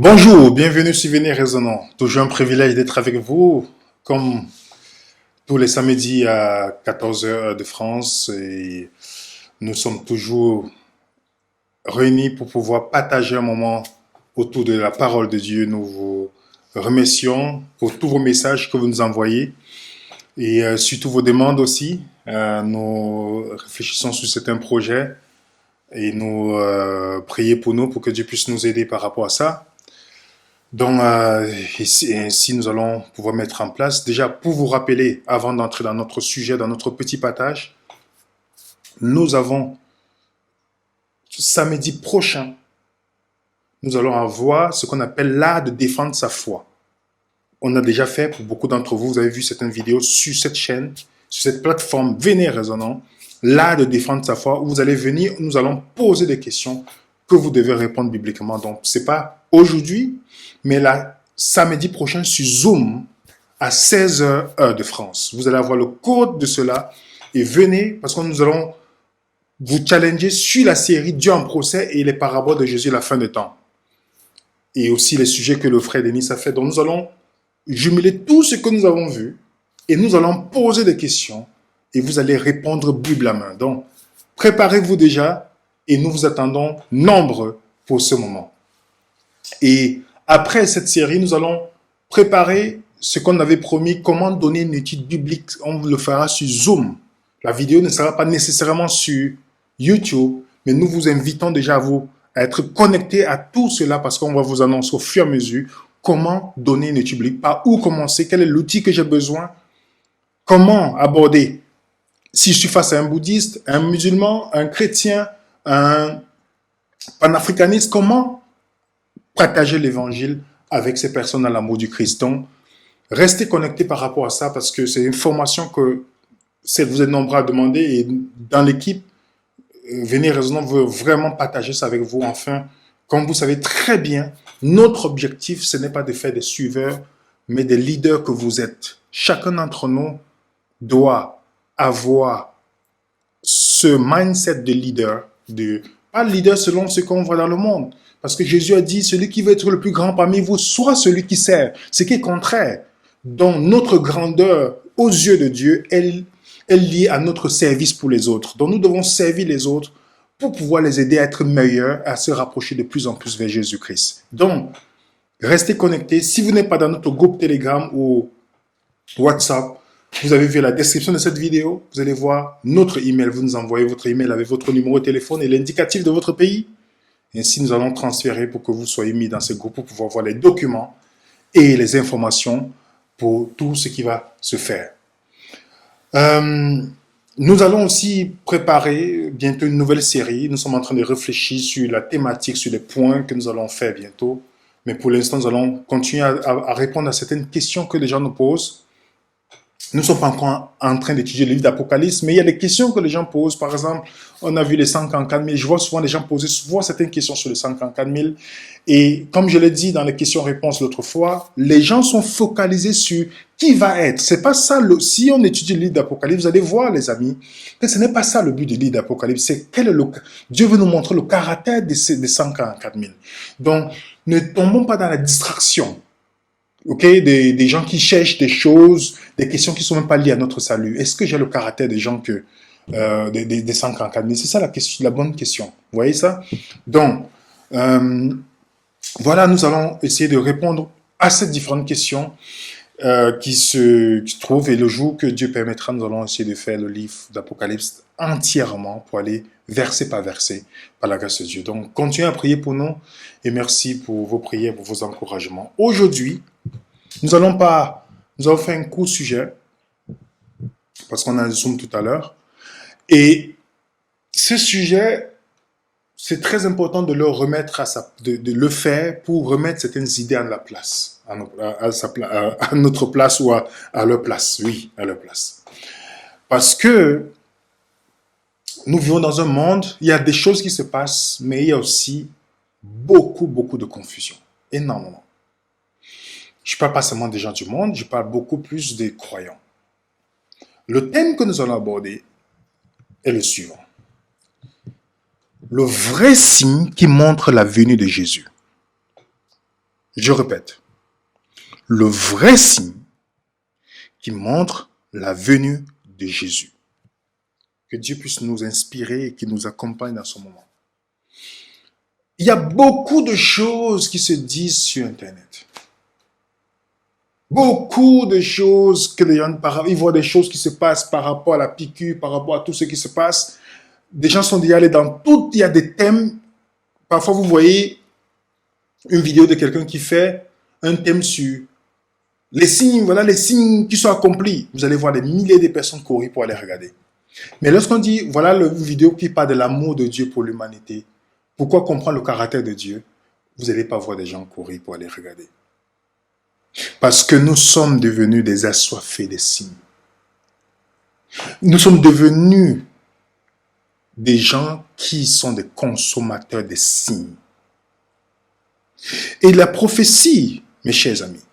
Bonjour, bienvenue sur Venez Raisonnons. Toujours un privilège d'être avec vous, comme tous les samedis à 14 heures de France. Et nous sommes toujours réunis pour pouvoir partager un moment autour de la parole de Dieu. Nous vous remercions pour tous vos messages que vous nous envoyez et surtout vos demandes aussi. Nous réfléchissons sur certains projets et nous prions pour nous, pour que Dieu puisse nous aider par rapport à ça. Donc, ainsi, nous allons pouvoir mettre en place, déjà pour vous rappeler, avant d'entrer dans notre sujet, dans notre petit partage, nous avons, samedi prochain, nous allons avoir ce qu'on appelle l'art de défendre sa foi. On a déjà fait, pour beaucoup d'entre vous, vous avez vu certaines vidéos sur cette chaîne, sur cette plateforme Venez Raisonnons, l'art de défendre sa foi, où vous allez venir, nous allons poser des questions que vous devez répondre bibliquement. Donc, c'est pas aujourd'hui, mais là, samedi prochain sur Zoom à 16 heures heure de France. Vous allez avoir le code de cela et venez parce que nous allons vous challenger sur la série Dieu en procès et les paraboles de Jésus à la fin des temps. Et aussi les sujets que le frère Denis a fait. Donc nous allons jumeler tout ce que nous avons vu et nous allons poser des questions et vous allez répondre Bible à main. Donc préparez-vous déjà et nous vous attendons nombreux pour ce moment. Et après cette série, nous allons préparer ce qu'on avait promis, comment donner une étude biblique. On le fera sur Zoom. La vidéo ne sera pas nécessairement sur YouTube, mais nous vous invitons déjà à être connectés à tout cela parce qu'on va vous annoncer au fur et à mesure comment donner une étude biblique, par où commencer, quel est l'outil que j'ai besoin, comment aborder. Si je suis face à un bouddhiste, un musulman, un chrétien, un panafricaniste, comment partager l'évangile avec ces personnes à l'amour du Christ. Donc, restez connectés par rapport à ça parce que c'est une formation que vous êtes nombreux à demander et dans l'équipe, Venez Raisonnons veut vraiment partager ça avec vous. Enfin, comme vous savez très bien, notre objectif, ce n'est pas de faire des suiveurs, mais des leaders que vous êtes. Chacun d'entre nous doit avoir ce mindset de leader, pas leader selon ce qu'on voit dans le monde. Parce que Jésus a dit, celui qui veut être le plus grand parmi vous, soit celui qui sert. Ce qui est contraire. Donc, notre grandeur aux yeux de Dieu est liée à notre service pour les autres. Donc, nous devons servir les autres pour pouvoir les aider à être meilleurs, à se rapprocher de plus en plus vers Jésus-Christ. Donc, restez connectés. Si vous n'êtes pas dans notre groupe Telegram ou WhatsApp, vous avez vu la description de cette vidéo, vous allez voir notre email. Vous nous envoyez votre email avec votre numéro de téléphone et l'indicatif de votre pays. Ainsi, nous allons transférer pour que vous soyez mis dans ce groupe pour pouvoir voir les documents et les informations pour tout ce qui va se faire. Nous allons aussi préparer bientôt une nouvelle série. Nous sommes en train de réfléchir sur la thématique, sur les points que nous allons faire bientôt. Mais pour l'instant, nous allons continuer à répondre à certaines questions que les gens nous posent. Nous ne sommes pas encore en train d'étudier le livre d'Apocalypse, mais il y a des questions que les gens posent. Par exemple, on a vu les 144 000. Je vois souvent les gens poser souvent certaines questions sur les 144 000. Et comme je l'ai dit dans les questions-réponses l'autre fois, les gens sont focalisés sur qui va être. C'est pas ça. Si on étudie le livre d'Apocalypse, vous allez voir, les amis, que ce n'est pas ça le but du livre d'Apocalypse. C'est Dieu veut nous montrer le caractère des 144 000. Donc, ne tombons pas dans la distraction. Des gens qui cherchent des choses, des questions qui ne sont même pas liées à notre salut. Est-ce que j'ai le caractère des gens des 144 000? C'est ça la bonne question. Vous voyez ça? Donc, voilà, nous allons essayer de répondre à ces différentes questions qui se trouvent. Et le jour que Dieu permettra, nous allons essayer de faire le livre d'Apocalypse entièrement pour aller verset par verset par la grâce de Dieu. Donc, continuez à prier pour nous et merci pour vos prières, pour vos encouragements. Aujourd'hui, nous allons faire un court sujet parce qu'on a un Zoom tout à l'heure. Et ce sujet, c'est très important de le remettre de le faire pour remettre certaines idées à la place, à notre place ou à leur place. Oui, à leur place. Parce que nous vivons dans un monde, il y a des choses qui se passent, mais il y a aussi beaucoup de confusion. Énormément. Je ne parle pas seulement des gens du monde, je parle beaucoup plus des croyants. Le thème que nous allons aborder est le suivant. Le vrai signe qui montre la venue de Jésus. Je répète, le vrai signe qui montre la venue de Jésus. Que Dieu puisse nous inspirer et qu'il nous accompagne dans ce moment. Il y a beaucoup de choses qui se disent sur Internet. Beaucoup de choses que les gens, ils voient des choses qui se passent par rapport à la piqûre, par rapport à tout ce qui se passe. Des gens sont déjà allés dans tout, il y a des thèmes. Parfois, vous voyez une vidéo de quelqu'un qui fait un thème sur les signes, voilà les signes qui sont accomplis. Vous allez voir des milliers de personnes courir pour aller regarder. Mais lorsqu'on dit, voilà une vidéo qui parle de l'amour de Dieu pour l'humanité, pourquoi comprendre le caractère de Dieu, vous n'allez pas voir des gens courir pour aller regarder. Parce que nous sommes devenus des assoiffés des signes. Nous sommes devenus des gens qui sont des consommateurs des signes. Et la prophétie, mes chers amis,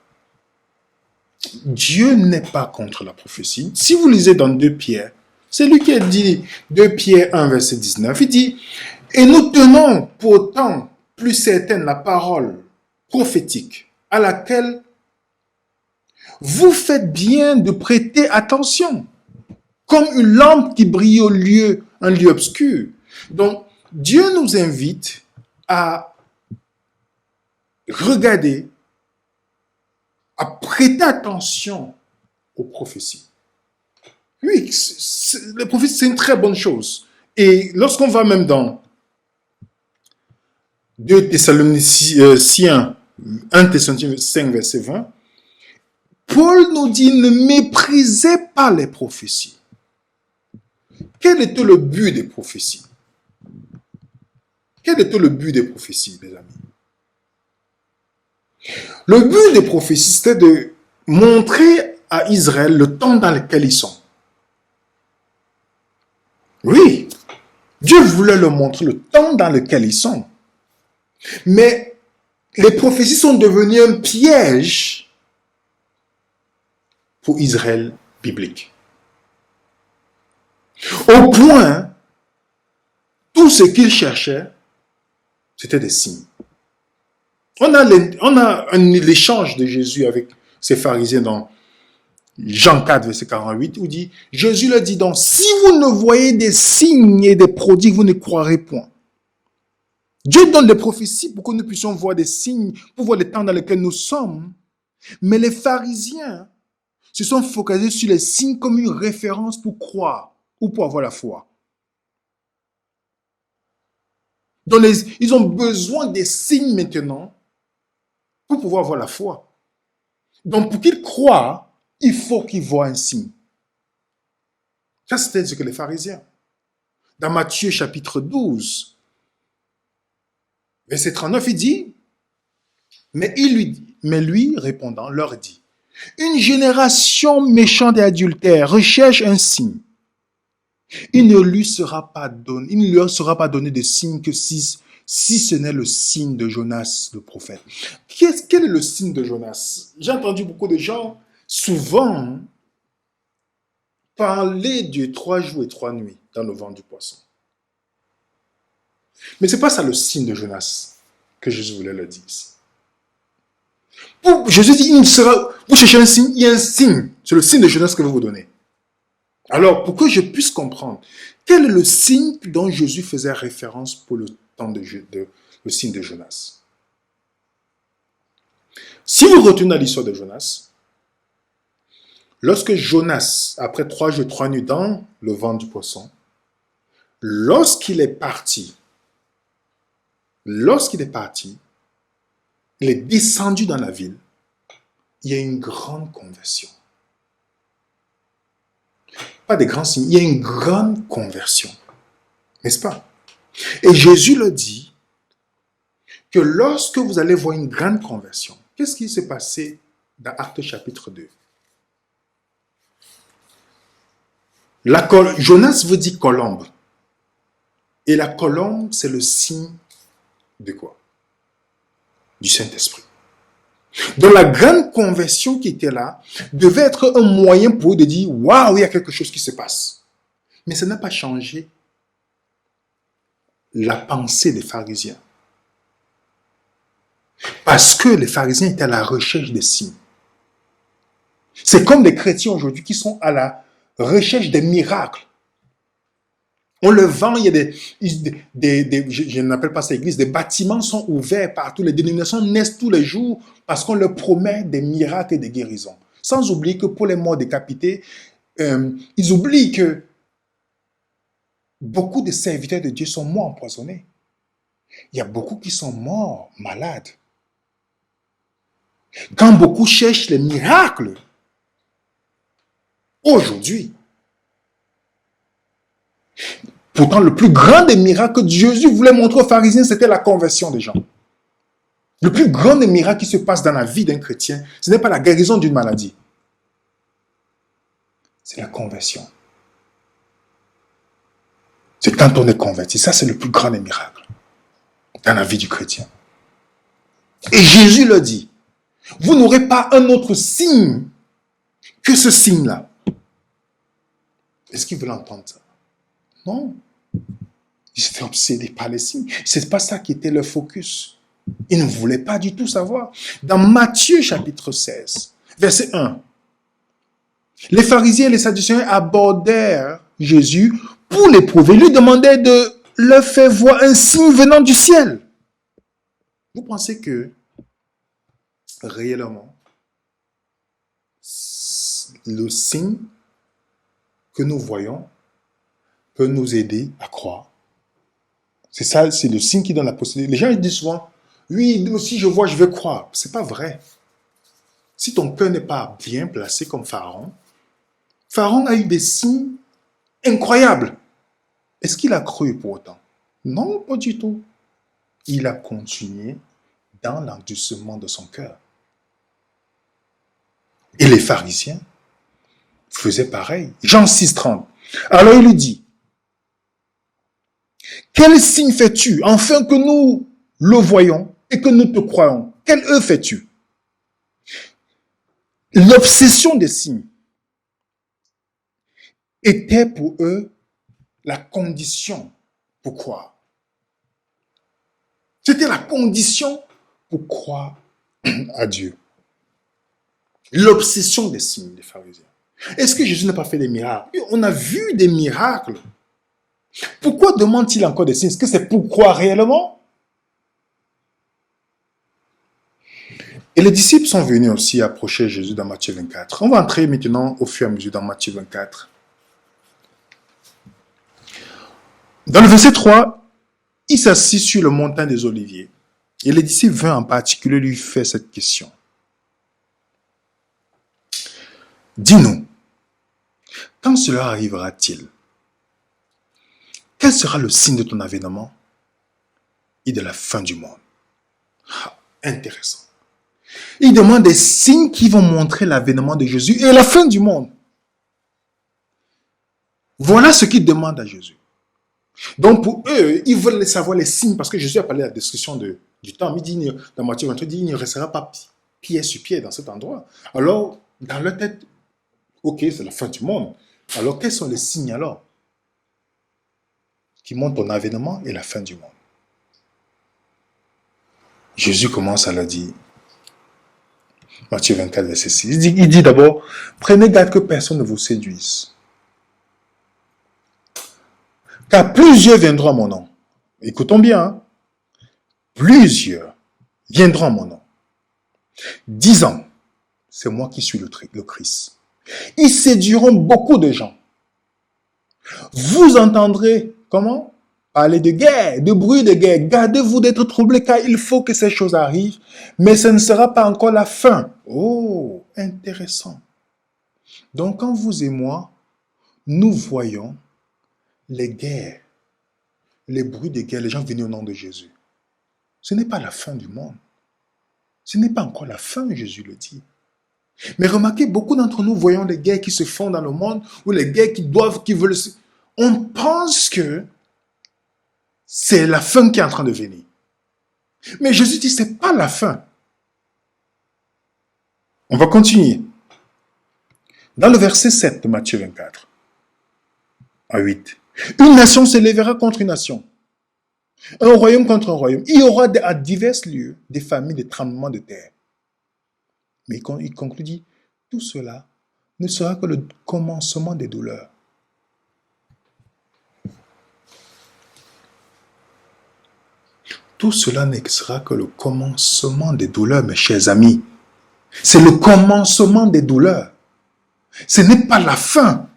Dieu n'est pas contre la prophétie. Si vous lisez dans 2 Pierre, c'est lui qui a dit, 2 Pierre 1, verset 19, il dit, « Et nous tenons pourtant plus certaine la parole prophétique à laquelle vous faites bien de prêter attention, comme une lampe qui brille un lieu obscur. » Donc, Dieu nous invite à regarder, à prêter attention aux prophéties. Oui, les prophéties, c'est une très bonne chose. Et lorsqu'on va même dans 2 Thessaloniciens, 1 Thessaloniciens 5, verset 20, Paul nous dit, ne méprisez pas les prophéties. Quel était le but des prophéties? Quel était le but des prophéties, les amis? Le but des prophéties, c'était de montrer à Israël le temps dans lequel ils sont. Oui, Dieu voulait leur montrer le temps dans lequel ils sont. Mais les prophéties sont devenues un piège pour Israël biblique. Au point, tout ce qu'ils cherchaient, c'était des signes. On a l'échange de Jésus avec ces pharisiens dans Jean 4, verset 48, où il dit, Jésus leur dit donc, si vous ne voyez des signes et des prodiges, vous ne croirez point. Dieu donne des prophéties pour que nous puissions voir des signes, pour voir les temps dans lesquels nous sommes. Mais les pharisiens se sont focalisés sur les signes comme une référence pour croire ou pour avoir la foi. Donc ils ont besoin des signes maintenant pour pouvoir avoir la foi. Donc pour qu'ils croient, il faut qu'ils voient un signe. Ça, c'était ce que les pharisiens. Dans Matthieu chapitre 12, verset 39, il dit, mais lui répondant, leur dit, une génération méchante et adultère recherche un signe. Il ne leur sera pas donné de signe que si ce n'est le signe de Jonas, le prophète. Quel est le signe de Jonas? J'ai entendu beaucoup de gens souvent parler de 3 jours et 3 nuits dans le ventre du poisson. Mais ce n'est pas ça le signe de Jonas que Jésus voulait leur dire ici. Jésus dit, vous cherchez un signe, il y a un signe. C'est le signe de Jonas que je vais vous donner. Alors, pour que je puisse comprendre, quel est le signe dont Jésus faisait référence pour le temps le signe de Jonas? Si vous retenez l'histoire de Jonas, lorsque Jonas, après 3 jours et 3 nuits dans le ventre du poisson, lorsqu'il est parti, il est descendu dans la ville, il y a une grande conversion. Pas des grands signes, il y a une grande conversion. N'est-ce pas? Et Jésus le dit que lorsque vous allez voir une grande conversion, qu'est-ce qui s'est passé dans Actes chapitre 2? Jonas veut dire colombe. Et la colombe, c'est le signe de quoi? Du Saint-Esprit. Donc la grande conversion qui était là devait être un moyen pour eux de dire « Waouh, il y a quelque chose qui se passe ». Mais ça n'a pas changé la pensée des pharisiens. Parce que les pharisiens étaient à la recherche des signes. C'est comme les chrétiens aujourd'hui qui sont à la recherche des miracles. On le vend, il y a je n'appelle pas ça église, des bâtiments sont ouverts partout, les dénominations naissent tous les jours parce qu'on leur promet des miracles et des guérisons. Sans oublier que pour les morts décapités, ils oublient que beaucoup de serviteurs de Dieu sont morts empoisonnés. Il y a beaucoup qui sont morts malades. Quand beaucoup cherchent les miracles, aujourd'hui, pourtant le plus grand des miracles que Jésus voulait montrer aux pharisiens, c'était la conversion des gens. Le plus grand des miracles qui se passe dans la vie d'un chrétien, ce n'est pas la guérison d'une maladie. C'est la conversion. C'est quand on est converti. Ça, c'est le plus grand des miracles dans la vie du chrétien. Et Jésus le dit, vous n'aurez pas un autre signe que ce signe-là. Est-ce qu'il veut entendre ça? Non. Ils se fait obséder par les signes. C'est pas ça qui était leur focus. Ils ne voulaient pas du tout savoir. Dans Matthieu chapitre 16, verset 1, les pharisiens et les sadducéens abordèrent Jésus pour l'éprouver. Ils lui demandaient de leur faire voir un signe venant du ciel. Vous pensez que réellement, le signe que nous voyons peut nous aider à croire? C'est ça, c'est le signe qui donne la possibilité. Les gens ils disent souvent, oui, si je vois, je vais croire. C'est pas vrai. Si ton cœur n'est pas bien placé comme Pharaon, Pharaon a eu des signes incroyables. Est-ce qu'il a cru pour autant? Non, pas du tout. Il a continué dans l'endurcissement de son cœur. Et les pharisiens faisaient pareil. Jean 6,30. Alors il lui dit, quel signe fais-tu, afin que nous le voyons et que nous te croyons? Quel œuvre fais-tu? L'obsession des signes était pour eux la condition pour croire. C'était la condition pour croire à Dieu. L'obsession des signes des pharisiens. Est-ce que Jésus n'a pas fait des miracles? On a vu des miracles. Pourquoi demande-t-il encore des signes? Est-ce que c'est pour croire réellement? Et les disciples sont venus aussi approcher Jésus dans Matthieu 24. On va entrer maintenant au fur et à mesure dans Matthieu 24. Dans le verset 3, il s'assit sur le montagne des Oliviers. Et les disciples vinrent en particulier lui faire cette question. Dis-nous, quand cela arrivera-t-il? Quel sera le signe de ton avènement et de la fin du monde? Intéressant. Il demande des signes qui vont montrer l'avènement de Jésus et la fin du monde. Voilà ce qu'ils demandent à Jésus. Donc pour eux, ils veulent savoir les signes parce que Jésus a parlé de la destruction du temple. Il dit dans Matthieu 23, il ne restera pas pied sur pied dans cet endroit. Alors, dans leur tête, ok, c'est la fin du monde. Alors, quels sont les signes alors qui montrent ton avènement et la fin du monde? Jésus commence à leur dire, Matthieu 24, verset 6, il dit d'abord, prenez garde que personne ne vous séduise. Car plusieurs viendront à mon nom. Écoutons bien, hein? Plusieurs viendront à mon nom, disant, c'est moi qui suis le Christ. Ils séduiront beaucoup de gens. Vous entendrez, comment? Parler de guerre, de bruit de guerre. Gardez-vous d'être troublés car il faut que ces choses arrivent, mais ce ne sera pas encore la fin. Oh, intéressant. Donc quand vous et moi, nous voyons les guerres, les bruits de guerre, les gens venus au nom de Jésus, ce n'est pas la fin du monde. Ce n'est pas encore la fin, Jésus le dit. Mais remarquez, beaucoup d'entre nous voyons les guerres qui se font dans le monde, ou les guerres qui veulent... On pense que c'est la fin qui est en train de venir. Mais Jésus dit, c'est pas la fin. On va continuer. Dans le verset 7 de Matthieu 24, à 8. Une nation s'élèvera contre une nation. Un royaume contre un royaume. Il y aura à divers lieux des familles, des tremblements de terre. Mais il conclut, dit, tout cela ne sera que le commencement des douleurs. Tout cela ne sera que le commencement des douleurs, mes chers amis. C'est le commencement des douleurs. Ce n'est pas la fin.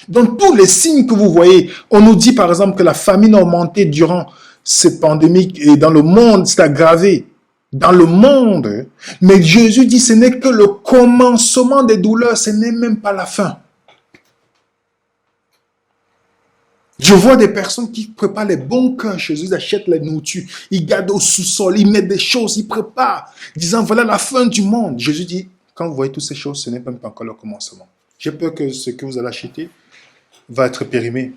Dans tous les signes que vous voyez, on nous dit par exemple que la famine a augmenté durant cette pandémie et dans le monde, c'est aggravé. Dans le monde. Mais Jésus dit ce n'est que le commencement des douleurs, ce n'est même pas la fin. Je vois des personnes qui préparent les bons cœurs chez eux, ils achètent la nourriture, ils gardent au sous-sol, ils mettent des choses, ils préparent, disant voilà la fin du monde. Jésus dit, quand vous voyez toutes ces choses, ce n'est même pas encore le commencement. J'ai peur que ce que vous allez acheter va être périmé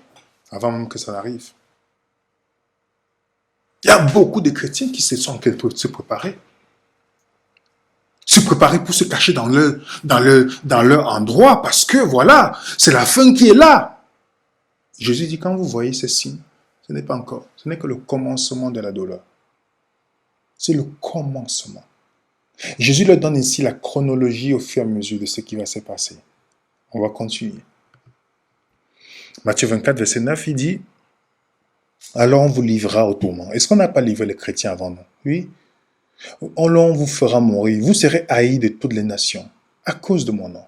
avant même que ça n'arrive. Il y a beaucoup de chrétiens qui se sont en train de se préparer. Se préparer pour se cacher dans leur endroit parce que voilà, c'est la fin qui est là. Jésus dit, quand vous voyez ces signes, ce n'est pas encore, ce n'est que le commencement de la douleur. C'est le commencement. Jésus leur donne ici la chronologie au fur et à mesure de ce qui va se passer. On va continuer. Matthieu 24, verset 9, il dit, alors on vous livrera au tourment. Est-ce qu'on n'a pas livré les chrétiens avant nous? Oui. On vous fera mourir. Vous serez haïs de toutes les nations à cause de mon nom.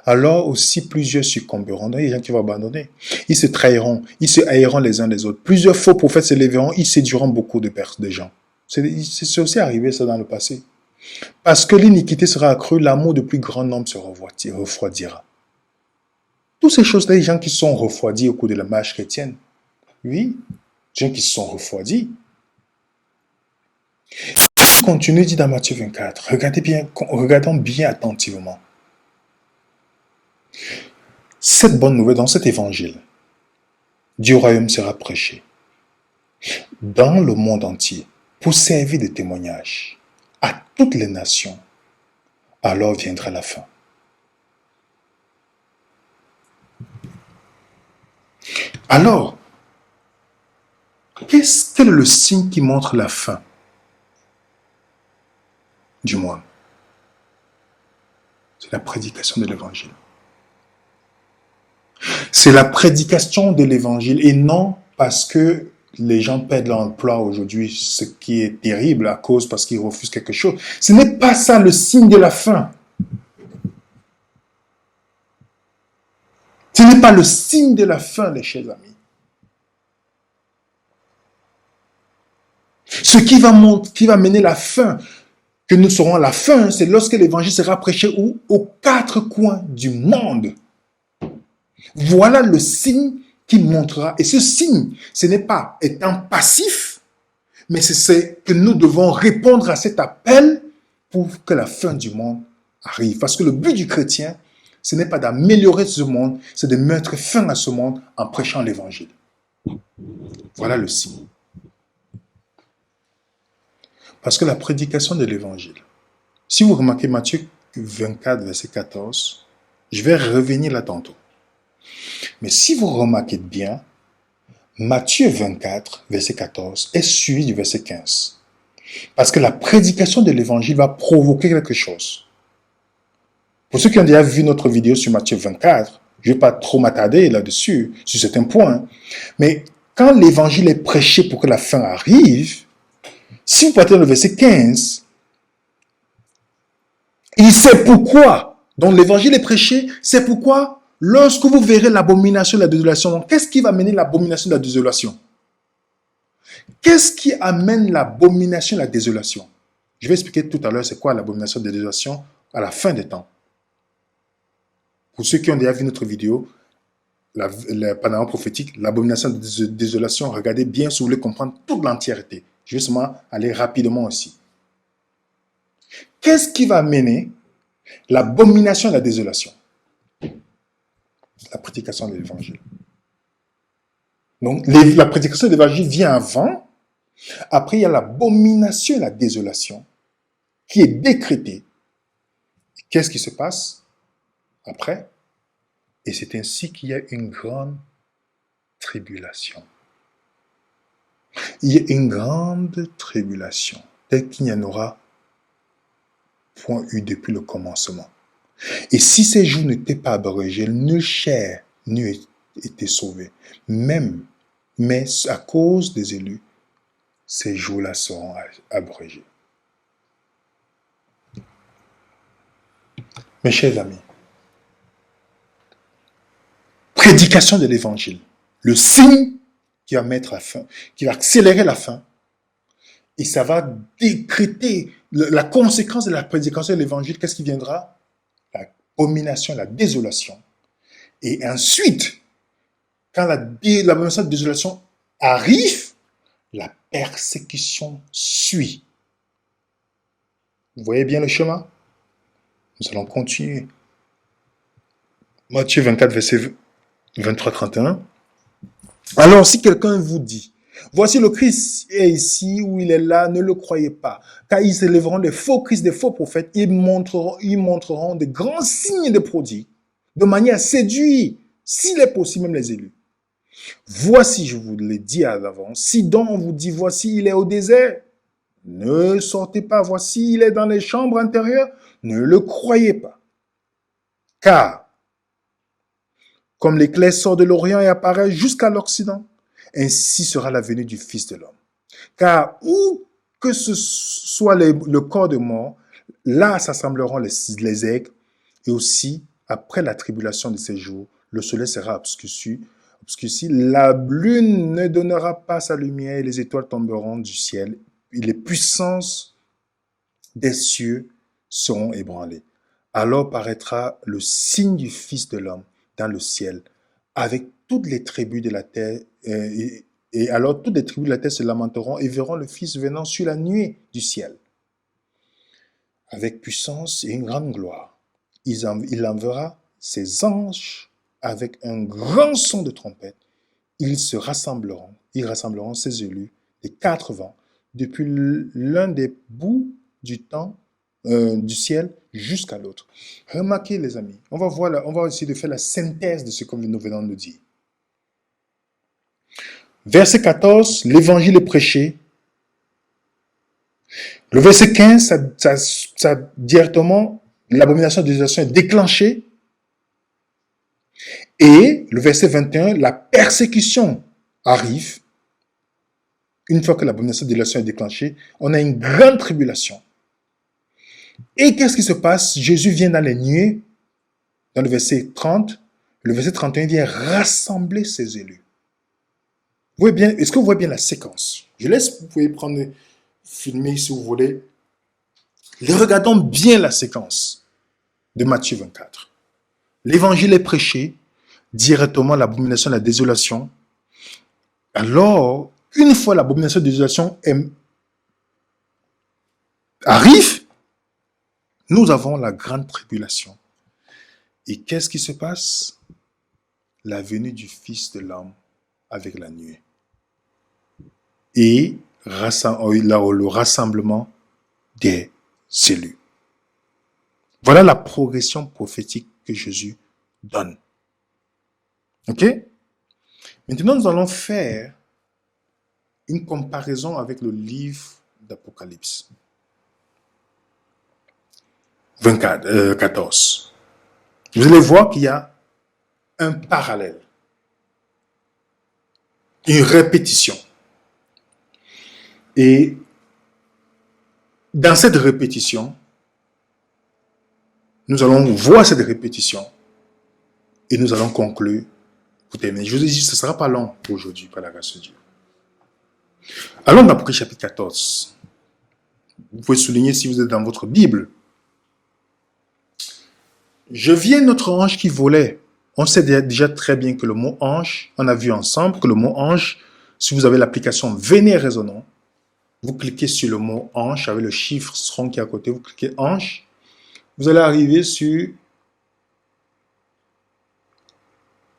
Alors aussi plusieurs succomberont. Il y a des gens qui vont abandonner. Ils se trahiront, ils se haïront les uns les autres. Plusieurs faux prophètes se lèveront, ils séduiront beaucoup de gens. C'est aussi arrivé ça dans le passé. Parce que l'iniquité sera accrue, l'amour de plus grand nombre se refroidira. Toutes ces choses-là, les gens qui sont refroidis au cours de la marche chrétienne. Oui, les gens qui se sont refroidis. Continue, dit dans Matthieu 24. Regardons bien attentivement. Cette bonne nouvelle, dans cet évangile, du royaume sera prêché dans le monde entier pour servir de témoignage à toutes les nations. Alors viendra la fin. Alors, quel est le signe qui montre la fin du monde? C'est la prédication de l'évangile. C'est la prédication de l'évangile et non parce que les gens perdent leur emploi aujourd'hui, ce qui est terrible à cause parce qu'ils refusent quelque chose. Ce n'est pas ça le signe de la fin. Ce n'est pas le signe de la fin, les chers amis. Ce qui va mener la fin, que nous serons à la fin, c'est lorsque l'évangile sera prêché aux quatre coins du monde. Voilà le signe qui montrera. Et ce signe, ce n'est pas étant passif, mais c'est que nous devons répondre à cet appel pour que la fin du monde arrive. Parce que le but du chrétien, ce n'est pas d'améliorer ce monde, c'est de mettre fin à ce monde en prêchant l'évangile. Voilà le signe. Parce que la prédication de l'évangile, si vous remarquez Matthieu 24, verset 14, je vais revenir là tantôt. Mais si vous remarquez bien, Matthieu 24, verset 14 est suivi du verset 15. Parce que la prédication de l'évangile va provoquer quelque chose. Pour ceux qui ont déjà vu notre vidéo sur Matthieu 24, je ne vais pas trop m'attarder là-dessus, sur certains points. Mais quand l'évangile est prêché pour que la fin arrive, si vous partez dans le verset 15, il sait pourquoi. Donc l'évangile est prêché, c'est pourquoi lorsque vous verrez l'abomination de la désolation, qu'est-ce qui va mener l'abomination de la désolation? Qu'est-ce qui amène l'abomination de la désolation? Je vais expliquer tout à l'heure c'est quoi l'abomination de la désolation à la fin des temps. Pour ceux qui ont déjà vu notre vidéo, le panorama prophétique, l'abomination de désolation, regardez bien si vous voulez comprendre toute l'entièreté. Je vais seulement aller rapidement aussi. Qu'est-ce qui va mener l'abomination de la désolation? La prédication de l'évangile. Donc, la prédication de l'évangile vient avant. Après, il y a l'abomination et la désolation qui est décrétée. Qu'est-ce qui se passe après? Et c'est ainsi qu'il y a une grande tribulation. Il y a une grande tribulation, telle qu'il n'y en aura point eu depuis le commencement. Et si ces jours n'étaient pas abrégés, nulle chair n'eût été sauvée. Mais à cause des élus, ces jours-là seront abrégés. Mes chers amis, prédication de l'évangile, le signe qui va mettre la fin, qui va accélérer la fin, et ça va décréter la conséquence de la prédication de l'évangile. Qu'est-ce qui viendra? L'abomination, la désolation. Et ensuite, quand l'abomination, la désolation arrive, la persécution suit. Vous voyez bien le chemin? Nous allons continuer. Matthieu 24, verset 23-31. Alors, si quelqu'un vous dit, voici le Christ est ici ou il est là, ne le croyez pas. Car ils élèveront des faux Christ, des faux prophètes, ils montreront de grands signes de prodiges, de manière à séduire, s'il est possible, même les élus. Voici, je vous l'ai dit à l'avance, si donc on vous dit, voici, il est au désert, ne sortez pas, voici, il est dans les chambres intérieures, ne le croyez pas. Car, comme l'éclair sort de l'Orient et apparaît jusqu'à l'Occident, ainsi sera la venue du Fils de l'homme. Car où que ce soit le corps de mort, là s'assembleront les aigles, et aussi, après la tribulation de ces jours, le soleil sera obscurci, la lune ne donnera pas sa lumière, et les étoiles tomberont du ciel, et les puissances des cieux seront ébranlées. Alors paraîtra le signe du Fils de l'homme dans le ciel, avec toutes les tribus de la terre, et alors toutes les tribus de la terre se lamenteront et verront le Fils venant sur la nuée du ciel, avec puissance et une grande gloire. Il enverra ses anges avec un grand son de trompette. Ils rassembleront ses élus des quatre vents, depuis l'un des bouts du temps du ciel jusqu'à l'autre. Remarquez les amis, on va essayer de faire la synthèse de ce que nous venons de dire. Verset 14, l'évangile est prêché. Le verset 15, ça directement, l'abomination de désolation est déclenchée. Et le verset 21, la persécution arrive. Une fois que l'abomination de désolation est déclenchée, on a une grande tribulation. Et qu'est-ce qui se passe? Jésus vient dans les nuées, dans le verset 30, le verset 31 vient rassembler ses élus. Vous voyez bien, est-ce que vous voyez bien la séquence? Vous pouvez filmer si vous voulez. Regardons bien la séquence de Matthieu 24. L'évangile est prêché, directement l'abomination de la désolation. Alors, une fois l'abomination de la désolation arrive, nous avons la grande tribulation. Et qu'est-ce qui se passe? La venue du Fils de l'homme avec la nuée. Et le rassemblement des élus. Voilà la progression prophétique que Jésus donne. Ok? Maintenant, nous allons faire une comparaison avec le livre d'Apocalypse. 14. Vous allez voir qu'il y a un parallèle, une répétition. Et dans cette répétition, nous allons voir cette répétition et nous allons conclure pour terminer. Je vous ai dit, ce ne sera pas long pour aujourd'hui, par la grâce de Dieu. Allons dans Apocalypse chapitre 14. Vous pouvez souligner si vous êtes dans votre Bible. Je viens notre ange qui volait. On sait déjà très bien que le mot ange, on a vu ensemble que le mot ange, si vous avez l'application Vénère résonant, vous cliquez sur le mot ange avec le chiffre strong qui est à côté, vous cliquez ange, vous allez arriver sur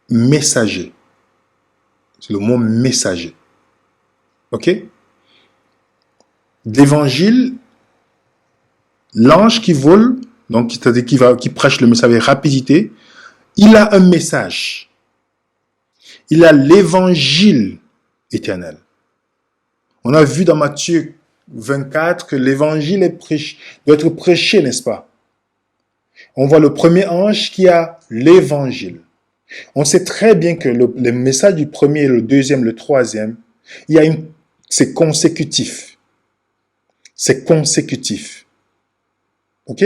messager. C'est le mot messager. Ok? L'évangile, l'ange qui vole, donc c'est-à-dire qui prêche le message avec rapidité, il a un message. Il a l'évangile éternel. On a vu dans Matthieu 24 que l'évangile doit être prêché, n'est-ce pas? On voit le premier ange qui a l'évangile. On sait très bien que le message du premier, le deuxième, le troisième, c'est consécutif. C'est consécutif. OK?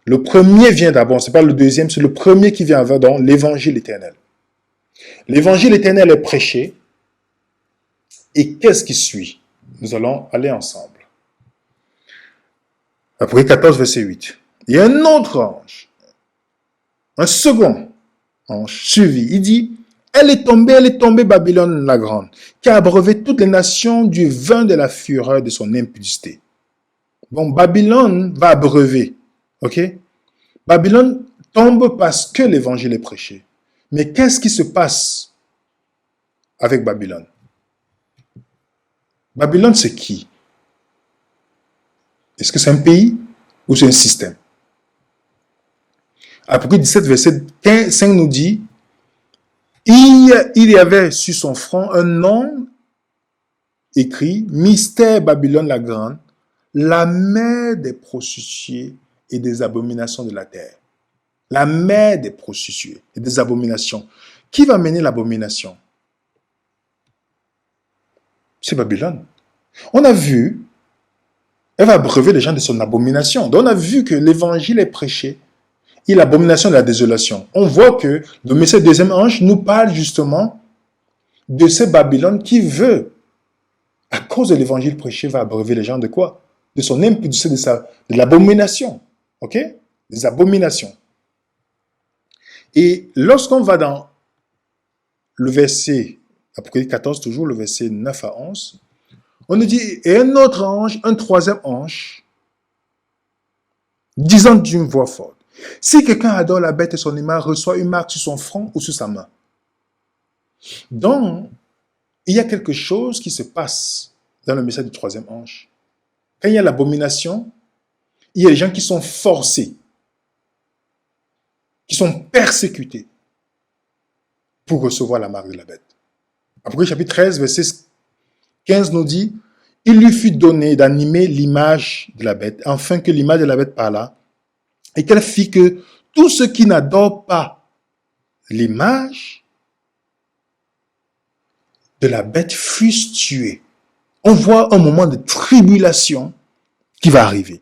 Le premier vient d'abord, c'est pas le deuxième, c'est le premier qui vient avant, dans l'évangile éternel. L'évangile éternel est prêché. Et qu'est-ce qui suit? Nous allons aller ensemble. Après 14, verset 8. Il y a un autre ange, un second ange suivi. Il dit, elle est tombée Babylone la grande, qui a abreuvé toutes les nations du vin de la fureur de son impudicité. Bon, Babylone va abreuver. OK? Babylone tombe parce que l'évangile est prêché. Mais qu'est-ce qui se passe avec Babylone? Babylone, c'est qui? Est-ce que c'est un pays ou c'est un système? Apocalypse 17, verset 5 nous dit, il y avait sur son front un nom écrit, Mystère Babylone la grande, la mère des prostituées et des abominations de la terre. La mère des prostituées et des abominations. Qui va mener l'abomination? C'est Babylone. On a vu, elle va abreuver les gens de son abomination. Donc on a vu que l'évangile est prêché. Et l'abomination de la désolation. On voit que le message du deuxième ange nous parle justement de ce Babylone qui veut, à cause de l'évangile prêché, va abreuver les gens de quoi? De son impudicité, de l'abomination. OK? Des abominations. Et lorsqu'on va dans le verset, Apocalypse 14, toujours le verset 9 à 11, on nous dit, et un autre ange, un troisième ange, disant d'une voix forte, si quelqu'un adore la bête et son image, reçoit une marque sur son front ou sur sa main. Donc, il y a quelque chose qui se passe dans le message du troisième ange. Quand il y a l'abomination, il y a des gens qui sont forcés, qui sont persécutés pour recevoir la marque de la bête. Après, chapitre 13, verset 15 nous dit, il lui fut donné d'animer l'image de la bête, afin que l'image de la bête parlât, et qu'elle fit que tous ceux qui n'adorent pas l'image de la bête fussent tués. On voit un moment de tribulation qui va arriver.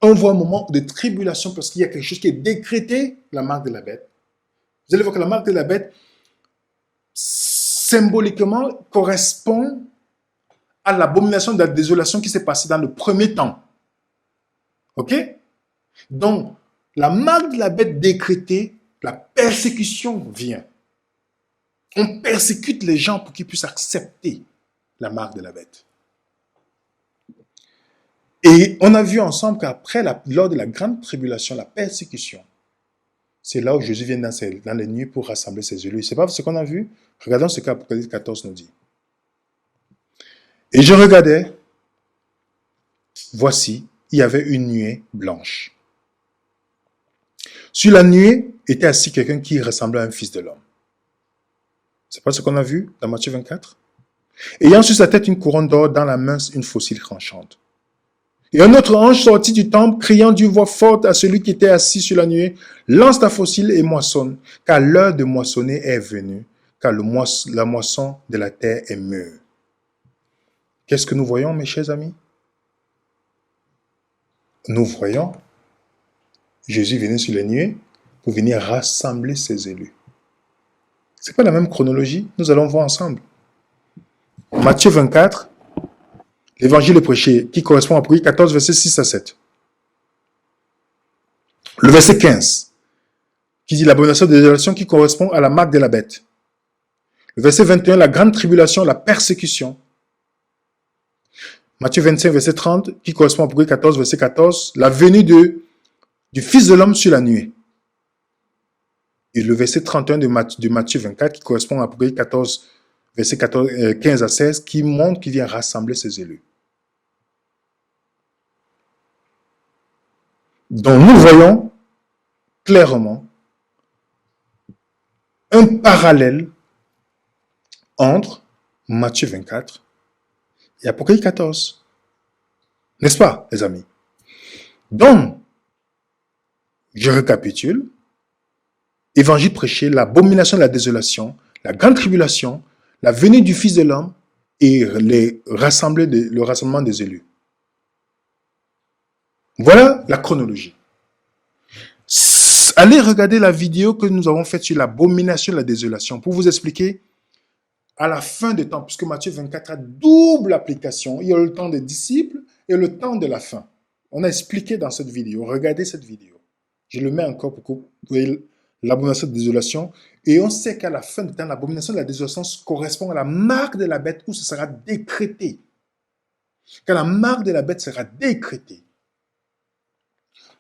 On voit un moment de tribulation parce qu'il y a quelque chose qui est décrété, la marque de la bête. Vous allez voir que la marque de la bête, symboliquement, correspond à l'abomination de la désolation qui s'est passée dans le premier temps. OK? Donc, la marque de la bête décrétée, la persécution vient. On persécute les gens pour qu'ils puissent accepter la marque de la bête. Et on a vu ensemble qu'après, lors de la grande tribulation, la persécution, c'est là où Jésus vient dans les nuits pour rassembler ses élus. C'est pas ce qu'on a vu? Regardons ce qu'Apocalypse 14 nous dit. Et je regardais, voici, il y avait une nuée blanche. Sur la nuée était assis quelqu'un qui ressemblait à un fils de l'homme. C'est pas ce qu'on a vu dans Matthieu 24? Ayant sur sa tête une couronne d'or, dans la main une faucille tranchante. Et un autre ange sortit du temple, criant d'une voix forte à celui qui était assis sur la nuée, lance ta faucille et moissonne, car l'heure de moissonner est venue, car la moisson de la terre est mûre. Qu'est-ce que nous voyons, mes chers amis? Nous voyons Jésus venir sur les nuées pour venir rassembler ses élus. Ce n'est pas la même chronologie, nous allons voir ensemble. Matthieu 24, l'évangile est prêché, qui correspond à Apocalypse 14, verset 6 à 7. Le verset 15, qui dit l'abomination de la désolation, qui correspond à la marque de la bête. Le verset 21, la grande tribulation, la persécution. Matthieu 25, verset 30, qui correspond à Apocalypse 14, verset 14, la venue du Fils de l'homme sur la nuée. Et le verset 31 de Matthieu 24, qui correspond à Apocalypse 14, verset 15 à 16, qui montre qu'il vient rassembler ses élus. Donc nous voyons clairement un parallèle entre Matthieu 24 et Apocalypse 14. N'est-ce pas, les amis? Donc, je récapitule. Évangile prêché, l'abomination de la désolation, la grande tribulation, la venue du Fils de l'homme et le rassemblement des élus. Voilà la chronologie. Allez regarder la vidéo que nous avons faite sur l'abomination de la désolation pour vous expliquer à la fin des temps, puisque Matthieu 24 a double application. Il y a le temps des disciples et le temps de la fin. On a expliqué dans cette vidéo. Regardez cette vidéo. Je le mets encore pour que vous voyez l'abomination de la désolation. Et on sait qu'à la fin du temps, l'abomination de la désolation correspond à la marque de la bête où ce sera décrété. Quand la marque de la bête sera décrétée.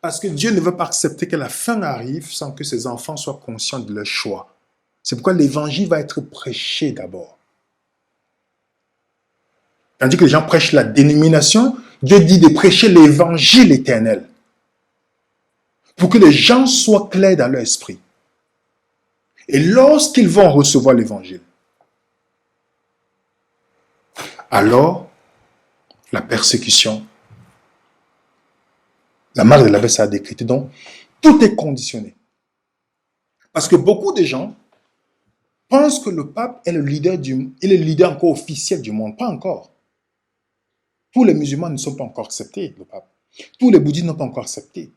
Parce que Dieu ne veut pas accepter que la fin arrive sans que ses enfants soient conscients de leur choix. C'est pourquoi l'évangile va être prêché d'abord. Tandis que les gens prêchent la dénomination, Dieu dit de prêcher l'évangile éternel. Pour que les gens soient clairs dans leur esprit. Et lorsqu'ils vont recevoir l'évangile, alors la persécution, la marque de la bête sera décrétée. Donc, tout est conditionné. Parce que beaucoup de gens pensent que le pape est le leader encore officiel du monde. Pas encore. Tous les musulmans ne sont pas encore acceptés, le pape. Tous les bouddhistes n'ont pas encore accepté.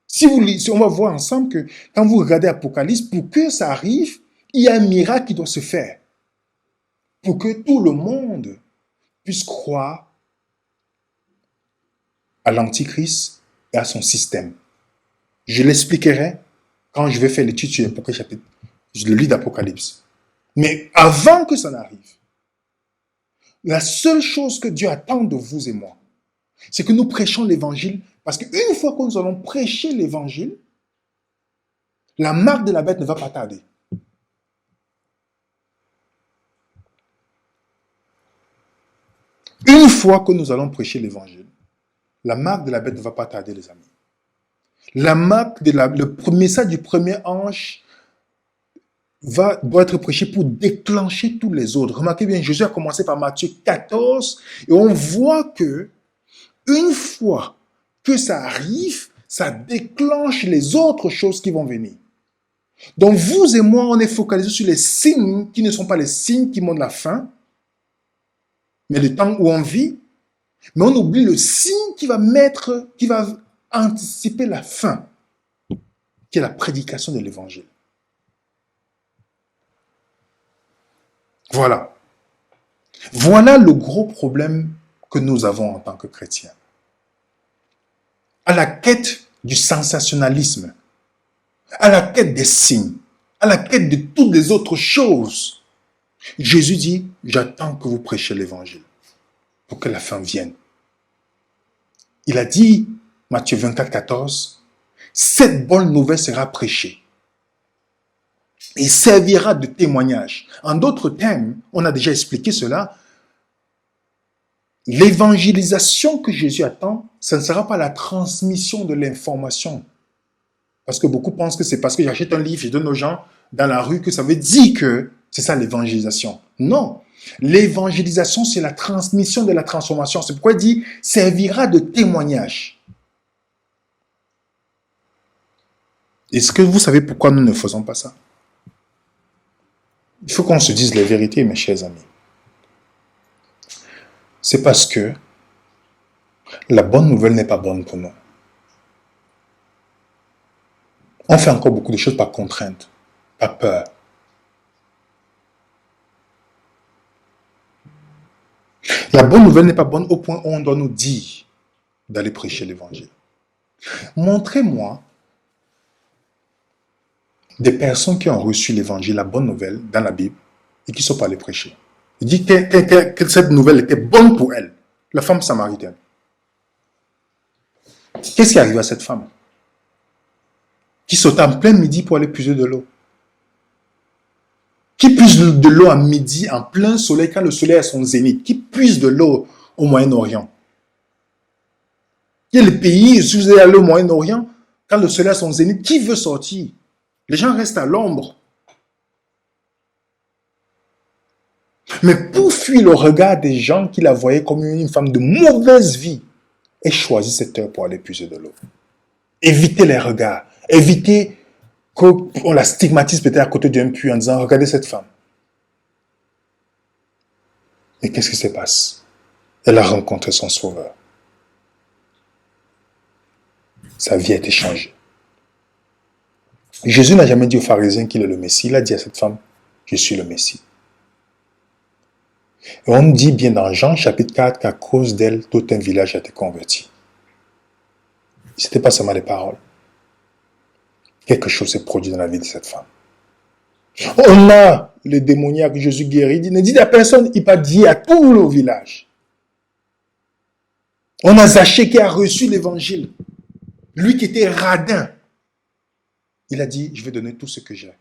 Si on va voir ensemble que quand vous regardez Apocalypse, pour que ça arrive, il y a un miracle qui doit se faire. Pour que tout le monde puisse croire à l'Antichrist et à son système. Je l'expliquerai quand je vais faire l'étude sur l'Apocalypse chapitre. Je le lis d'Apocalypse. Mais avant que ça n'arrive, la seule chose que Dieu attend de vous et moi, c'est que nous prêchons l'évangile. Parce qu'une fois que nous allons prêcher l'évangile, la marque de la bête ne va pas tarder. Une fois que nous allons prêcher l'évangile, la marque de la bête ne va pas tarder, les amis. La marque le message du premier ange doit être prêché pour déclencher tous les autres. Remarquez bien, Jésus a commencé par Matthieu 14 et on voit que une fois que ça arrive, ça déclenche les autres choses qui vont venir. Donc vous et moi, on est focalisés sur les signes qui ne sont pas les signes qui montrent la fin, mais le temps où on vit, mais on oublie le signe qui va anticiper la fin, qui est la prédication de l'évangile. Voilà. Voilà le gros problème que nous avons en tant que chrétiens. À la quête du sensationnalisme, à la quête des signes, à la quête de toutes les autres choses, Jésus dit, j'attends que vous prêchiez l'évangile pour que la fin vienne. Il a dit, Matthieu 24, 14, cette bonne nouvelle sera prêchée et servira de témoignage. En d'autres termes, on a déjà expliqué cela, l'évangélisation que Jésus attend, ce ne sera pas la transmission de l'information. Parce que beaucoup pensent que c'est parce que j'achète un livre, je donne aux gens dans la rue que ça veut dire que c'est ça l'évangélisation. Non. L'évangélisation, c'est la transmission de la transformation. C'est pourquoi il dit servira de témoignage. Est-ce que vous savez pourquoi nous ne faisons pas ça? Il faut qu'on se dise la vérité, mes chers amis. C'est parce que la bonne nouvelle n'est pas bonne pour nous. On fait encore beaucoup de choses par contrainte, par peur. La bonne nouvelle n'est pas bonne au point où on doit nous dire d'aller prêcher l'évangile. Montrez-moi des personnes qui ont reçu l'évangile, la bonne nouvelle, dans la Bible, et qui ne sont pas allées prêcher. Il dit que cette nouvelle était bonne pour elle, la femme samaritaine. Qu'est-ce qui est arrivé à cette femme? Qui sautait en plein midi pour aller puiser de l'eau. Qui puise de l'eau à midi, en plein soleil, quand le soleil est à son zénith. Qui puise de l'eau au Moyen-Orient. Il y a les pays, si vous allez au Moyen-Orient, quand le soleil est à son zénith, qui veut sortir? Les gens restent à l'ombre. Mais pour fuir le regard des gens qui la voyaient comme une femme de mauvaise vie, elle choisit cette heure pour aller puiser de l'eau. Évitez les regards. Évitez qu'on la stigmatise peut-être à côté d'un puits en disant « Regardez cette femme ». Mais qu'est-ce qui se passe? Elle a rencontré son sauveur. Sa vie a été changée. Jésus n'a jamais dit aux pharisiens qu'il est le Messie. Il a dit à cette femme, je suis le Messie. Et on dit bien dans Jean chapitre 4 qu'à cause d'elle, tout un village a été converti. Ce n'était pas seulement des paroles. Quelque chose s'est produit dans la vie de cette femme. On a le démoniaque que Jésus guérit. Il ne dit à personne, il n'a pas dit à tout le village. On a Zachée qui a reçu l'évangile. Lui qui était radin. Il a dit, je vais donner tout ce que j'ai.